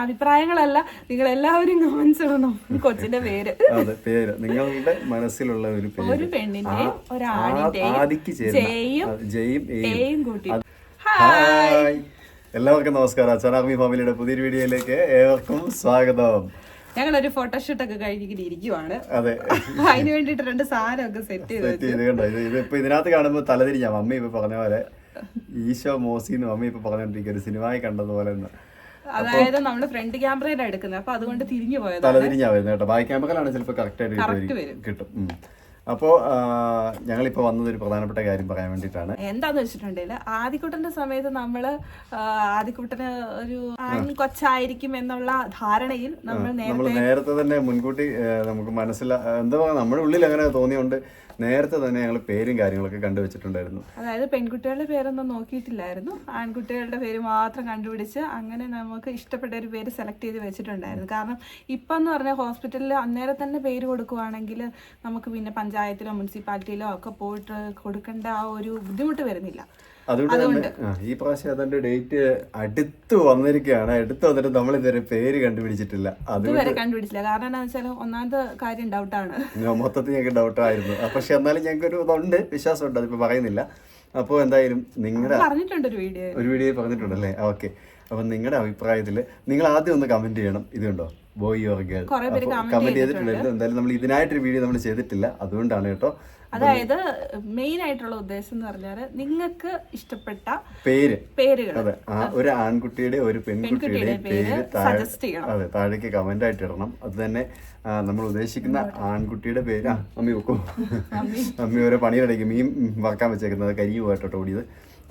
അഭിപ്രായങ്ങളല്ല, നിങ്ങൾ എല്ലാവരും കമന്റ്സ് ഇടണം കൊച്ചിന്റെ പേര്. അതെ, പേര് നിങ്ങളുടെ മനസ്സിലുള്ള ഒരു പേര്, ഒരു പെണ്ണിന്റെയും ഒരാണിന്റെയും ജയും കൂട്ടി. ഹായ്, എല്ലാവർക്കും നമസ്കാരം. അച്ഛനാർമി ഫാമിലിയുടെ പുതിയൊരു വീഡിയോയിലേക്ക് ഏവർക്കും സ്വാഗതം. ഞങ്ങളൊരു ഫോട്ടോഷൂട്ടൊക്കെ കഴിഞ്ഞിട്ട് ഇരിക്കുവാണ്. അതെ, അതിന് വേണ്ടിട്ട് 2 സാധനമൊക്കെ സെറ്റ് ചെയ്ത് ഇതിപ്പോ ഇതിനകത്ത് കാണുമ്പോൾ തലതിരിഞ്ഞ മമ്മി ഇപ്പൊ പറഞ്ഞ പോലെ ഈശോ മോസിന്ന് മമ്മി ഇപ്പൊ പറഞ്ഞോണ്ടിരിക്കുക ഒരു സിനിമയിൽ കണ്ടതുപോലെ. അതായത് നമ്മള് ഫ്രണ്ട് ക്യാമറയിലാണ് എടുക്കുന്നത്, അപ്പൊ അതുകൊണ്ട് തിരിഞ്ഞു പോയത്, തലതിരിഞ്ഞാ വരുന്നത് കേട്ടോ. ബാക്ക് ക്യാമറയിലാണ് ചിലപ്പോൾ കറക്റ്റ് ആയിട്ട് കിട്ടും. അപ്പോൾ ഞങ്ങളിപ്പോൾ വന്നത് ഒരു പ്രധാനപ്പെട്ട കാര്യം പറയാൻ വേണ്ടിയിട്ടാണ്. എന്താന്ന് വെച്ചിട്ടുണ്ടെങ്കിൽ ആദിക്കുട്ടന്റെ സമയത്ത് നമ്മള് ആദിക്കുട്ടന് ഒരു കൊച്ചായിരിക്കും എന്നുള്ള ധാരണയിൽ നമ്മൾ നേരത്തെ തന്നെ മുൻകൂട്ടി നമുക്ക് എന്താ പറയുക, നമ്മുടെ ഉള്ളിൽ അങ്ങനെ തോന്നിയോണ്ട് നേരത്തെ തന്നെ ഞങ്ങൾ പേരും കാര്യങ്ങളൊക്കെ കണ്ടുവച്ചിട്ടുണ്ടായിരുന്നു. അതായത് പെൺകുട്ടികളുടെ പേരൊന്നും നോക്കിയിട്ടില്ലായിരുന്നു, ആൺകുട്ടികളുടെ പേര് മാത്രം കണ്ടുപിടിച്ച് അങ്ങനെ നമുക്ക് ഇഷ്ടപ്പെട്ട ഒരു പേര് സെലക്ട് ചെയ്ത് വെച്ചിട്ടുണ്ടായിരുന്നു. കാരണം ഇപ്പം എന്ന് പറഞ്ഞാൽ ഹോസ്പിറ്റലിൽ അന്നേരം തന്നെ പേര് കൊടുക്കുവാണെങ്കിൽ നമുക്ക് പിന്നെ പഞ്ചായത്തിലോ മുനിസിപ്പാലിറ്റിയിലോ ഒക്കെ പോയിട്ട് കൊടുക്കേണ്ട ആ ഒരു ബുദ്ധിമുട്ട് വരുന്നില്ല. അതുകൊണ്ട് ഈ പ്രാവശ്യം അതിന്റെ ഡേറ്റ് അടുത്ത് വന്നിരിക്കുകയാണ്. അടുത്ത് വന്നിട്ട് നമ്മൾ ഇതുവരെ പേര് കണ്ടുപിടിച്ചിട്ടില്ല. അതുവരെ കണ്ടുപിടിച്ചില്ല. കാരണം എന്താ വെച്ചാൽ ഒന്നാമത്തെ കാര്യം ഡൗട്ടാണ്, മൊത്തത്തിൽ ഞങ്ങൾക്ക് ഡൗട്ടായിരുന്നു. പക്ഷെ എന്നാലും ഞങ്ങൾക്ക് ഒരു ഇതുണ്ട്, വിശ്വാസമുണ്ട്, അതിപ്പോ പറയുന്നില്ല. അപ്പോൾ എന്തായാലും നിങ്ങളുടെ പറഞ്ഞിട്ടുണ്ട് ഒരു വീഡിയോ പറഞ്ഞിട്ടുണ്ടല്ലേ. ഓക്കെ, അപ്പൊ നിങ്ങളുടെ അഭിപ്രായത്തിൽ നിങ്ങൾ ആദ്യം ഒന്ന് കമന്റ് ചെയ്യണം. ഇതുണ്ടോ ബോയ് ഓർ ഗേൾ കമന്റ് ചെയ്തിട്ടുണ്ടായിരുന്നു. എന്തായാലും നമ്മൾ ഇതിനായിട്ടൊരു വീഡിയോ നമ്മൾ ചെയ്തിട്ടില്ല, അതുകൊണ്ടാണ് കേട്ടോ. അതായത് മെയിൻ ആയിട്ടുള്ള ഉദ്ദേശം എന്ന് പറഞ്ഞാൽ നിങ്ങൾക്ക് ഇഷ്ടപ്പെട്ട പേരുകൾ, അതെ, ഒരു ആൺകുട്ടിയുടെ ഒരു പെൺകുട്ടിയുടെ പേര് താഴേക്ക് കമന്റ് ആയിട്ട് ഇടണം. അത് തന്നെ നമ്മൾ ഉദ്ദേശിക്കുന്ന ആൺകുട്ടിയുടെ പേര്. മമ്മി വെക്കും, മമ്മി ഓരോ പണിയിടയ്ക്ക് മീൻ വറക്കാൻ വെച്ചേക്കുന്നത് കരിഞ്ഞു പോയിട്ടോ ഓടിയത്.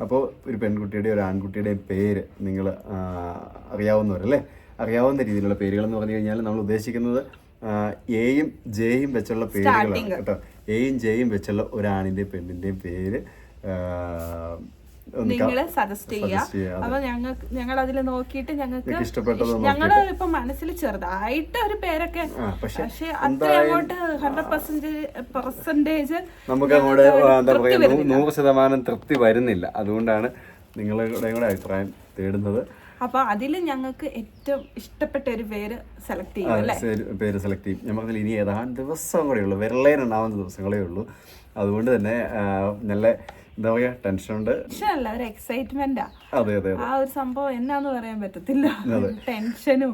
അപ്പോൾ ഒരു പെൺകുട്ടിയുടെ ഒരു ആൺകുട്ടിയുടെ പേര് നിങ്ങൾ അറിയാവുന്നവരല്ലേ, അറിയാവുന്ന രീതിയിലുള്ള പേരുകൾ എന്ന് പറഞ്ഞു കഴിഞ്ഞാൽ നമ്മൾ ഉദ്ദേശിക്കുന്നത് എയും ജെയും വെച്ചുള്ള പേരുകളാണ് കേട്ടോ. എയും ജെയും വെച്ചുള്ള ഒരാണിന്റെയും പെണ്ണിന്റെയും പേര് നിങ്ങള് സജസ്റ്റ് ചെയ്യാം. അപ്പൊ ഞങ്ങൾ അതിൽ നോക്കിയിട്ട് ഞങ്ങള് ഇപ്പൊ മനസ്സിൽ ചെറുതായിട്ട് ഒരു പേരൊക്കെ, പക്ഷെ അത്ര അങ്ങോട്ട് 100% നമുക്ക് അങ്ങോട്ട് എന്താ പറയുക 100% തൃപ്തി വരുന്നില്ല. അതുകൊണ്ടാണ് നിങ്ങളുടെ കൂടെ അഭിപ്രായം തേടുന്നത്. അപ്പൊ അതില് ഞങ്ങൾക്ക് ഏറ്റവും ഇഷ്ടപ്പെട്ട ഒരു പേര് സെലക്ട് ചെയ്യും. പേര് സെലക്ട് ചെയ്യും. ഞമ്മക്കതിൽ ഇനി ഏതാനും ദിവസം കൂടെ ഉള്ളൂ, വിരളേനുണ്ടാവുന്ന ദിവസങ്ങളേ ഉള്ളൂ. അതുകൊണ്ട് തന്നെ നല്ല എന്താ പറയാ ടെൻഷനുണ്ട്, ഒരു എക്സൈറ്റ്മെന്റാ. അതെ അതെ, ആ ഒരു സംഭവം എന്നാന്ന് പറയാൻ പറ്റത്തില്ല. ടെൻഷനും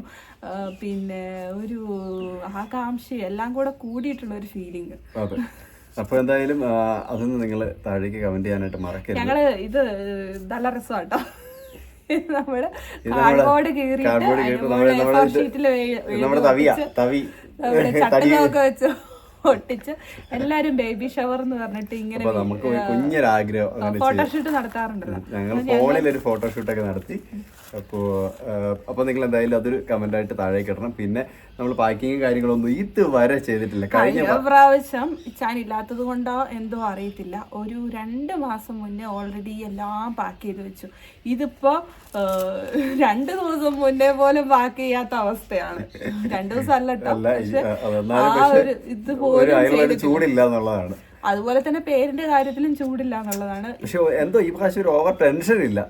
പിന്നെ ഒരു ആകാംക്ഷയും എല്ലാം കൂടെ കൂടിയിട്ടുള്ള ഒരു ഫീലിംഗ്. അതെ. അപ്പൊ എന്തായാലും അതൊന്ന് നിങ്ങൾ താഴേക്ക് കമന്റ് ചെയ്യാനായിട്ട് മറക്കരുത്. ഞങ്ങള് ഇത് നല്ല രസമാട്ടോ. നമ്മുടെ കാർഡ്ബോർഡ് ചട്ടൊക്കെ വെച്ച് ഒട്ടിച്ച് എല്ലാരും ബേബി ഷവർ എന്ന് പറഞ്ഞിട്ട് ഇങ്ങനെ കുഞ്ഞൊരാഗ്രഹം ഫോട്ടോഷൂട്ട് നടത്താറുണ്ടല്ലോ. ഞങ്ങൾ ഫോണിൽ ഒരു ഫോട്ടോഷൂട്ടൊക്കെ നടത്തി. അപ്പോൾ നിങ്ങൾ എന്തായാലും അതൊരു കമന്റ് ആയിട്ട് താഴേക്ക് ഇടണം. പിന്നെ നമ്മൾ പാക്കിങ് കാര്യങ്ങളൊന്നും ഇതുവരെ ചെയ്തിട്ടില്ല. കഴിഞ്ഞ പ്രാവശ്യം ഇല്ലാത്തത് കൊണ്ടോ എന്തോ അറിയത്തില്ല, ഒരു 2 മാസം മുന്നേ ഓൾറെഡി എല്ലാം പാക്ക് ചെയ്ത് വെച്ചു. ഇതിപ്പോ 2 ദിവസം മുന്നേ പോലും പാക്ക് ചെയ്യാത്ത അവസ്ഥയാണ്. 2 ദിവസം അല്ലട്ടോ, ഇതുപോലെ ചൂടില്ല എന്നുള്ളതാണ്. അതുപോലെ തന്നെ പേരിന്റെ കാര്യത്തിലും ചൂടില്ല എന്നുള്ളതാണ്. പക്ഷെ എന്തോ ഈ പ്രാവശ്യം ഒരു ഓവർ ടെൻഷൻ ഇല്ല.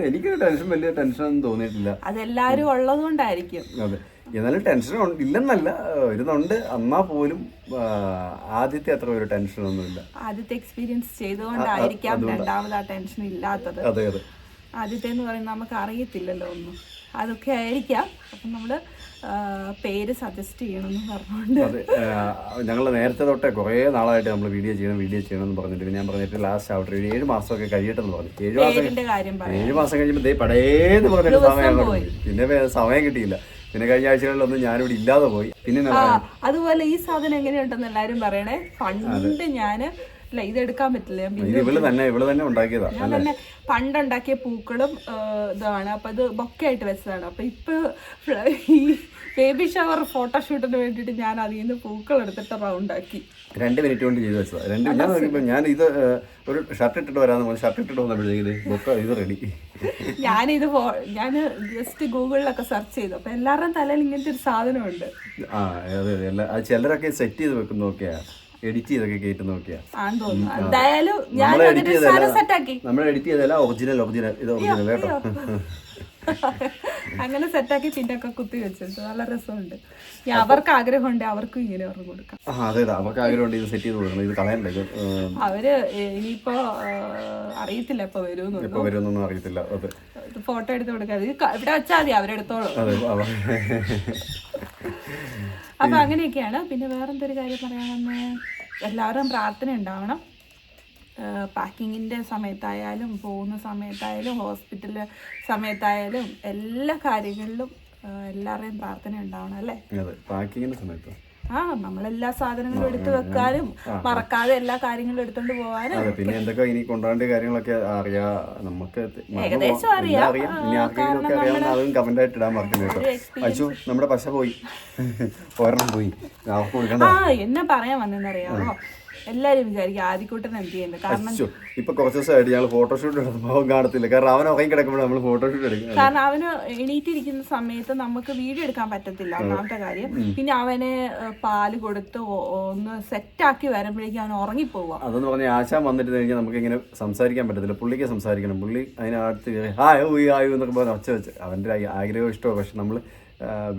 എനിക്കൊരു ടെൻഷൻ, വലിയ ടെൻഷൻ ഒന്നും തോന്നിയിട്ടില്ല. അതെല്ലാരും ഉള്ളത് കൊണ്ടായിരിക്കും. അതെ, എന്നാലും ടെൻഷൻ ഇല്ലെന്നല്ല, വരുന്നുണ്ട്. എന്നാ പോലും ആദ്യത്തെ അത്ര ഒരു ടെൻഷൻ ഒന്നുമില്ല. ആദ്യത്തെ എക്സ്പീരിയൻസ് ചെയ്തുകൊണ്ടായിരിക്കാം രണ്ടാമത് ആ ടെൻഷൻ ഇല്ലാത്തത്. അതെ അതെ, ആദ്യത്തെ എന്ന് പറയുന്നത് നമുക്ക് അറിയത്തില്ലല്ലോ ഒന്നും, അതൊക്കെ ആയിരിക്കാം. അപ്പം നമ്മള് പേര് സജസ്റ്റ് ചെയ്യണമെന്ന് പറഞ്ഞുകൊണ്ട് ഞങ്ങൾ നേരത്തെ തൊട്ടേ കുറേ നാളായിട്ട് നമ്മൾ വീഡിയോ ചെയ്യണം എന്ന് പറഞ്ഞിട്ട് ഞാൻ പറഞ്ഞിട്ട് ലാസ്റ്റ് ആവട്ടെ 7 മാസമൊക്കെ കഴിയട്ടെന്ന് പറഞ്ഞു. 7 മാസം കഴിയുമ്പോൾ പടേന്ന് പറഞ്ഞിട്ട് സമയം പിന്നെ സമയം കിട്ടിയില്ല. പിന്നെ കഴിഞ്ഞ ആഴ്ചകളിലൊന്നും ഞാനിവിടെ ഇല്ലാതെ പോയി. പിന്നെ അതുപോലെ ഈ സാധനം എങ്ങനെയുണ്ടെന്ന് എല്ലാരും പറയണേ. പണ്ട് ഞാന് ഇതെടുക്കാൻ പറ്റില്ല, ഇവള് തന്നെ ഉണ്ടാക്കിയതാ. ഞാൻ തന്നെ പണ്ടുണ്ടാക്കിയ പൂക്കളും ഇതാണ്. അപ്പൊ ഇത് ബൊക്കെയായിട്ട് വെച്ചതാണ്. അപ്പൊ ഇപ്പൊ ഈ ബേബി ഷവർ ഫോട്ടോഷൂട്ടിന് വേണ്ടിയിട്ട് ഞാൻ അതിൽ നിന്ന് പൂക്കൾ എടുത്തിട്ട് റൗണ്ടാക്കി 2 മിനിറ്റ് കൊണ്ട് ചെയ്ത് വെച്ചതാ. ഞാൻ ഇത് ഒരു ഷർട്ട് ഇട്ടിട്ട് വരാന്ന് ഷർട്ട് ഇട്ടിട്ട് വന്നപ്പോഴത്തേക്ക് ഇത് റെഡി. ഞാൻ ജസ്റ്റ് ഗൂഗിളിലൊക്കെ സെർച്ച് ചെയ്തു. അപ്പൊ എല്ലാവരുടെയും തലയിൽ ഇങ്ങനത്തെ ഒരു സാധനമുണ്ട്. അതെ, ചിലരൊക്കെ സെറ്റ് ചെയ്ത് വെക്കുന്ന നോക്കിയാ, എഡിറ്റ് ചെയ്തൊക്കെ കയറ്റി നോക്കിയാ. നമ്മൾ എഡിറ്റ് ചെയ്തല്ല, ഒറിജിനൽ ഇത് ഒറിജിനൽ കേട്ടോ. അങ്ങനെ സെറ്റാക്കി പിന്നൊക്കെ കുത്തി വെച്ചിട്ട് നല്ല രസമുണ്ട്. അവർക്ക് ആഗ്രഹമുണ്ട്, അവർക്കും ഇങ്ങനെ പറഞ്ഞു കൊടുക്കാം. അതെ അവർക്ക് ആഗ്രഹമുണ്ട് ഇത് സെറ്റ് ചെയ്ത് കൊടുക്കണം, ഇത് കളയണ്ട. ഇത് അവര് ഇനിയിപ്പോ അറിയത്തില്ല എപ്പോ വരുമെന്നൊന്നും അറിയത്തില്ല. അത് ഫോട്ടോ എടുത്ത് കൊടുക്കാതെ ഇവിടെ വെച്ചാൽ മതി, അവരെടുത്തോളും. അപ്പൊ അങ്ങനെയൊക്കെയാണ്. പിന്നെ വേറെന്തൊരു കാര്യം പറയാമെന്ന്, എല്ലാവരും പ്രാർത്ഥന ഉണ്ടാവണം. പാക്കിങ്ങിൻ്റെ സമയത്തായാലും പോകുന്ന സമയത്തായാലും ഹോസ്പിറ്റൽ സമയത്തായാലും എല്ലാ കാര്യങ്ങളിലും എല്ലാവരുടെയും പ്രാർത്ഥന ഉണ്ടാവണം അല്ലേ? പാക്കിങ്ങിന്റെ സമയത്ത് നമ്മളെല്ലാ സാധനങ്ങളും എടുത്തു വെക്കാനും മറക്കാതെ എല്ലാ കാര്യങ്ങളും എടുത്തോണ്ട് പോകാനും. പിന്നെ എന്തൊക്കെ ഇനി കൊണ്ടുപോകേണ്ട കാര്യങ്ങളൊക്കെ അറിയാം, നമുക്ക് ഏകദേശം അറിയാം. അതും കമന്റ് ആയിട്ട് ഇടാൻ മറക്കുന്നു. അച്ചു നമ്മുടെ പശ പോയി, ഒരെണ്ണം പോയി. എന്നെ പറയാൻ വന്നെന്നറിയാമോ, എല്ലാരും വിചാരിക്കും ആദിക്കുട്ടൻ എന്ത് ചെയ്യുന്നത്. കാരണം ഇപ്പൊ കുറച്ച് ദിവസമായിട്ട് ഞങ്ങൾ ഫോട്ടോഷൂട്ട് എടുക്കുമ്പോൾ കാണത്തില്ല, കാരണം അവൻ ഉറങ്ങി കിടക്കുമ്പോൾ നമ്മൾ ഫോട്ടോഷൂട്ട് എടുക്കും. കാരണം അവന് എണീറ്റിരിക്കുന്ന സമയത്ത് നമുക്ക് വീഡിയോ എടുക്കാൻ പറ്റത്തില്ല, ഒന്നാമത്തെ കാര്യം. പിന്നെ അവന് പാല് കൊടുത്ത് ഒന്ന് സെറ്റാക്കി വരുമ്പോഴേക്കും അവൻ ഉറങ്ങിപ്പോവാ. അതെന്ന് പറഞ്ഞാൽ ആശാൻ വന്നിട്ട് കഴിഞ്ഞാൽ നമുക്ക് ഇങ്ങനെ സംസാരിക്കാൻ പറ്റത്തില്ല. പുള്ളിക്ക് സംസാരിക്കണം, പുള്ളി അതിനകത്ത് കയറി ആയോ എന്നൊക്കെ പറഞ്ഞ് ഒച്ച വെച്ച് അവൻ്റെ ആഗ്രഹം ഇഷ്ടമാണ്. പക്ഷെ നമ്മൾ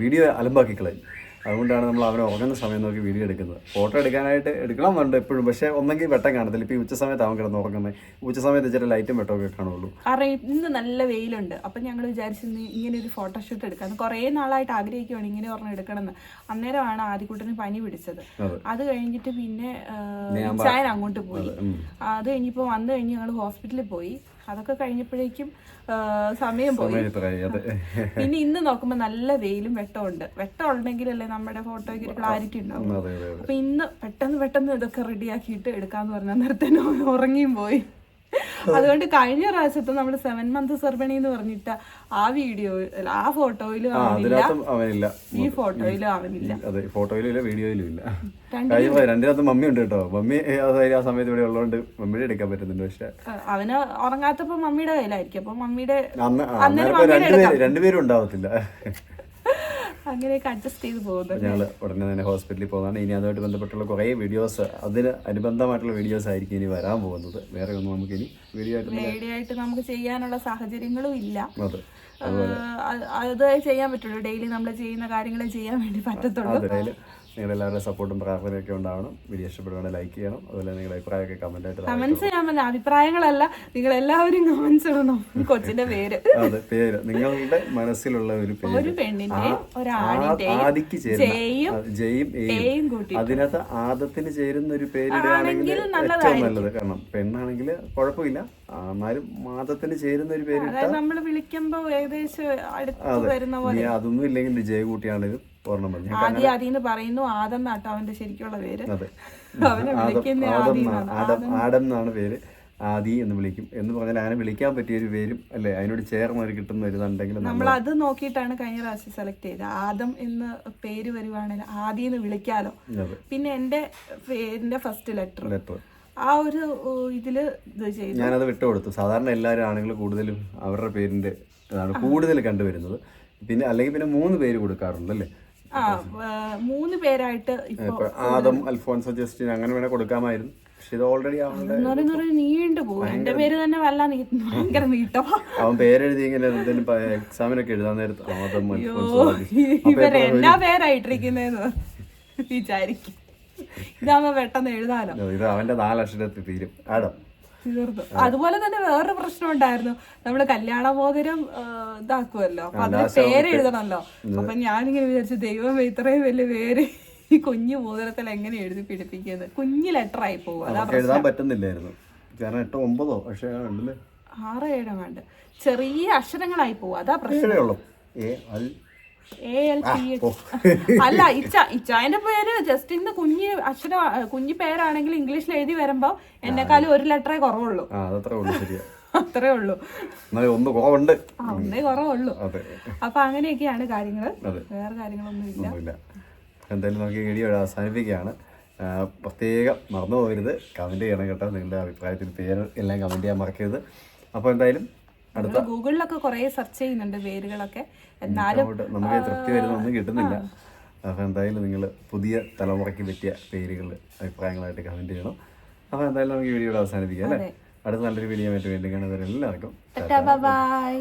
വീഡിയോ അലമ്പാക്കി കളയും. അതുകൊണ്ടാണ് നമ്മൾ അവനെ ഉറങ്ങുന്ന സമയം നോക്കി വീഡിയോ എടുക്കുന്നത്. ഫോട്ടോ എടുക്കാനായിട്ട് എടുക്കണമെന്നുണ്ട് എപ്പോഴും, പക്ഷേ ഒന്നെങ്കിൽ വെട്ടം കാണത്തില്ല. ഇപ്പോൾ ഈ ഉച്ച സമയത്ത് അവൻ കിടന്ന് ഉറങ്ങുന്നത്, ഉച്ച സമയത്ത് വെച്ചിട്ട് ലൈറ്റും വെട്ടമൊക്കെ കാണുള്ളൂ. കാരണം ഇന്ന് നല്ല വെയിലുണ്ട്. അപ്പം ഞങ്ങൾ വിചാരിച്ചു ഇങ്ങനെ ഒരു ഫോട്ടോഷൂട്ട് എടുക്കാമെന്ന്. കുറേ നാളായിട്ട് ആഗ്രഹിക്കുവാണ് ഇങ്ങനെ ഒരെണ്ണം എടുക്കണമെന്ന്. അന്നേരമാണ് ആദ്യകൂട്ടന് പനി പിടിച്ചത്. അത് കഴിഞ്ഞിട്ട് പിന്നെ ചായൻ അങ്ങോട്ട് പോയി. അത് കഴിഞ്ഞിപ്പോൾ വന്നു കഴിഞ്ഞ് ഞങ്ങൾ ഹോസ്പിറ്റലിൽ പോയി. അതൊക്കെ കഴിഞ്ഞപ്പോഴേക്കും സമയം പോയി. പിന്നെ ഇന്ന് നോക്കുമ്പോൾ നല്ല വെയിലും വെട്ടമുണ്ട്. വെട്ടം ഉണ്ടെങ്കിലല്ലേ നമ്മുടെ ഫോട്ടോയ്ക്ക് ഒരു ക്ലാരിറ്റി ഉണ്ടാവും. അപ്പൊ ഇന്ന് പെട്ടെന്ന് ഇതൊക്കെ റെഡിയാക്കിയിട്ട് എടുക്കാന്ന് പറഞ്ഞാൽ നേരത്തെ ഉറങ്ങിയും പോയി. അതുകൊണ്ട് കഴിഞ്ഞ പ്രാവശ്യത്തെ നമ്മൾ 7 month സെർമണി എന്ന് പറഞ്ഞിട്ട് ആ വീഡിയോ ആ ഫോട്ടോയിലും അവനില്ല, ഈ ഫോട്ടോയിലും അവനില്ല. അതെ, ഫോട്ടോയിലും ഇല്ല, വീഡിയോയിലും ഇല്ല. രണ്ടിനകത്ത് മമ്മി ഉണ്ട് കേട്ടോ. മമ്മി ആ സമയത്ത് ഇവിടെ ഉള്ളതുകൊണ്ട് മമ്മിയുടെ എടുക്കാൻ പറ്റുന്നുണ്ട്. പക്ഷെ അവന് ഉറങ്ങാത്തപ്പോ മമ്മിയുടെ കയ്യിലായിരിക്കും. അപ്പൊ മമ്മിയുടെ രണ്ടുപേരും ഉണ്ടാവത്തില്ല. അങ്ങനെയൊക്കെ അഡ്ജസ്റ്റ് ചെയ്ത് പോകുന്നത്. ഞങ്ങൾ ഉടനെ തന്നെ ഹോസ്പിറ്റലിൽ പോകുന്നതാണ്. ഇനി അതുമായിട്ട് ബന്ധപ്പെട്ടുള്ള കുറേ വീഡിയോസ്, അതിന് അനുബന്ധമായിട്ടുള്ള വീഡിയോസ് ആയിരിക്കും ഇനി വരാൻ പോകുന്നത്. വേറെ ഒന്നും നമുക്ക് ഇനി വീഡിയോ ആയിട്ട് നമുക്ക് ചെയ്യാനുള്ള സാഹചര്യങ്ങളും ഇല്ല. അത് ചെയ്യാൻ പറ്റുള്ളൂ. ഡെയിലി നമ്മൾ ചെയ്യുന്ന കാര്യങ്ങളെ ചെയ്യാൻ വേണ്ടി പറ്റത്തുള്ളൂ. നിങ്ങളെല്ലാവരുടെ സപ്പോർട്ടും പ്രാർത്ഥനയൊക്കെ ഉണ്ടാവണം. വീഡിയോ ഇഷ്ടപ്പെടുവാണെങ്കിൽ ലൈക്ക് ചെയ്യണം. അതുപോലെ നിങ്ങളുടെ അഭിപ്രായമൊക്കെ കമന്റ്സ് ചെയ്യാൻ പറ്റില്ല. അഭിപ്രായങ്ങളല്ല, നിങ്ങൾ എല്ലാവരും കമന്റ്സ് ഇടണം. കൊച്ചിന്റെ പേര്, അതെ, പേര്, നിങ്ങളുടെ മനസ്സിലുള്ള ഒരു പേര്, ഒരു പെണ്ണിന്റെയും ഒരാണിന്റെയും ആദിക്ക് ജയും കൂട്ടി അതിനകത്ത് ആദത്തിന് ചേരുന്ന ഒരു പേരിടുകയാണെങ്കിൽ ഏറ്റവും നല്ലത്. കാരണം പെണ്ണാണെങ്കിൽ കുഴപ്പമില്ല, എന്നാലും മാദത്തിന് ചേരുന്ന ഒരു പേര് നമ്മൾ വിളിക്കുമ്പോ ഏകദേശം അടുത്ത് വരുന്ന പോലെ. അതൊന്നും ഇല്ലെങ്കിൽ ജയ കൂട്ടിയാണെങ്കിലും ആദ്യം പറയുന്നു. ആദം നാട്ടോ അവന്റെ ശരിക്കുള്ള പേര്. ആദം എന്നാണ് പേര്. ആദി എന്ന് വിളിക്കും. എന്ന് പറഞ്ഞാൽ അങ്ങനെ വിളിക്കാൻ പറ്റിയ ഒരു പേരും അല്ലെ, അതിനോട് ചേർന്ന് ഒരു കിട്ടുന്ന ഒരു ഇതുണ്ടെങ്കിൽ നമ്മൾ അത് നോക്കിയിട്ടാണ് കഴിഞ്ഞ പ്രാവശ്യം സെലക്ട് ചെയ്തത്. ആദം എന്ന് പേര് വരുവാണെങ്കിൽ ആദി എന്ന് വിളിക്കാലോ. പിന്നെ എന്റെ പേരിന്റെ ഫസ്റ്റ് ലെറ്റർ ആ ഒരു ഇതില് ഇത് ചെയ്തു. ഞാനത് വിട്ടുകൊടുത്തു. സാധാരണ എല്ലാവരും ആണെങ്കിലും കൂടുതലും അവരുടെ പേരിന്റെ ഇതാണ് കൂടുതൽ കണ്ടുവരുന്നത്. പിന്നെ അല്ലെങ്കിൽ പിന്നെ 3 പേര് കൊടുക്കാറുണ്ട് അല്ലേ? 3 പേരായിട്ട് ആദം, അൽഫോൻസോ, ജസ്റ്റിൻ അങ്ങനെ വേണേ കൊടുക്കാമായിരുന്നു. പക്ഷെ ഇത് ഓൾറെഡി നീണ്ടു പോകും. എന്റെ പേര് തന്നെ ഭയങ്കര നീട്ടം. അവൻ പേരെഴുതി ഇങ്ങനെ എക്സാമിനൊക്കെ എഴുതാൻ നേരത്ത് ആദം, ഇവരെ എന്നാ പേരായിട്ടിരിക്കുന്നതെന്ന് വിചാരിക്കും. ഇതാകുമ്പോ പെട്ടെന്ന് എഴുതാലോ. ഇത് അവന്റെ 4 അക്ഷരത്തിൽ തീരും. ആദം തീർന്നു. അതുപോലെ തന്നെ വേറൊരു പ്രശ്നം ഉണ്ടായിരുന്നു. നമ്മള് കല്യാണ മോതിരം ഇതാക്കുമല്ലോ, അപ്പൊ അതിന്റെ പേര് എഴുതണല്ലോ. അപ്പൊ ഞാനിങ്ങനെ വിചാരിച്ചു, ദൈവം ഇത്രയും വലിയ പേര് ഈ കുഞ്ഞു മോതിരത്തിൽ എങ്ങനെ എഴുതി പിടിപ്പിക്കുന്നത്? കുഞ്ഞു ലെറ്റർ ആയി പോകും. എഴുതാൻ പറ്റുന്നില്ലായിരുന്നു. 8 9 പക്ഷേ 6 7 വേണ്ട, ചെറിയ അക്ഷരങ്ങളായി പോകും. അതാ പ്രശ്നം. അല്ല, ഇച്ചായന്റെ പേര് ജസ്റ്റിന്റെ കുഞ്ഞു പേരാണെങ്കിൽ ഇംഗ്ലീഷിൽ എഴുതി വരുമ്പോ എന്നെക്കാളും 1 ലെറ്ററേ കുറവുള്ളൂ. അത്രേ ഉള്ളൂ, ഒന്നേ കുറവുള്ളൂ. അപ്പൊ അങ്ങനെയൊക്കെയാണ് കാര്യങ്ങൾ. വേറെ കാര്യങ്ങളൊന്നും ഇല്ല. എന്തായാലും നമുക്ക് വീഡിയോ അവസാനിപ്പിക്കുകയാണ്. പ്രത്യേകം മറന്നു പോകരുത്, കമന്റ് ചെയ്യണം കേട്ടോ. നിങ്ങളുടെ അഭിപ്രായത്തിൽ പേര് എല്ലാം കമന്റ് ചെയ്യാൻ മറക്കരുത്. അപ്പോൾ എന്തായാലും ഗൂഗിളിലൊക്കെ കുറെ സെർച്ച് ചെയ്യുന്നുണ്ട് പേരുകളൊക്കെ, എന്നാലും നമുക്ക് തൃപ്തി വരുന്നൊന്നും കിട്ടുന്നില്ല. അപ്പോൾ എന്തായാലും നിങ്ങൾ പുതിയ തലമുറയ്ക്ക് പറ്റിയ പേരുകൾ അഭിപ്രായങ്ങളായിട്ട് കമന്റ് ചെയ്യണം. അപ്പോൾ എന്തായാലും നമുക്ക് വീഡിയോ അവസാനിപ്പിക്കാം അല്ലേ? അടുത്ത നല്ലൊരു വീഡിയോ ആയിട്ട് വീണ്ടും കാണുന്നവരെല്ലാവർക്കും ബൈ.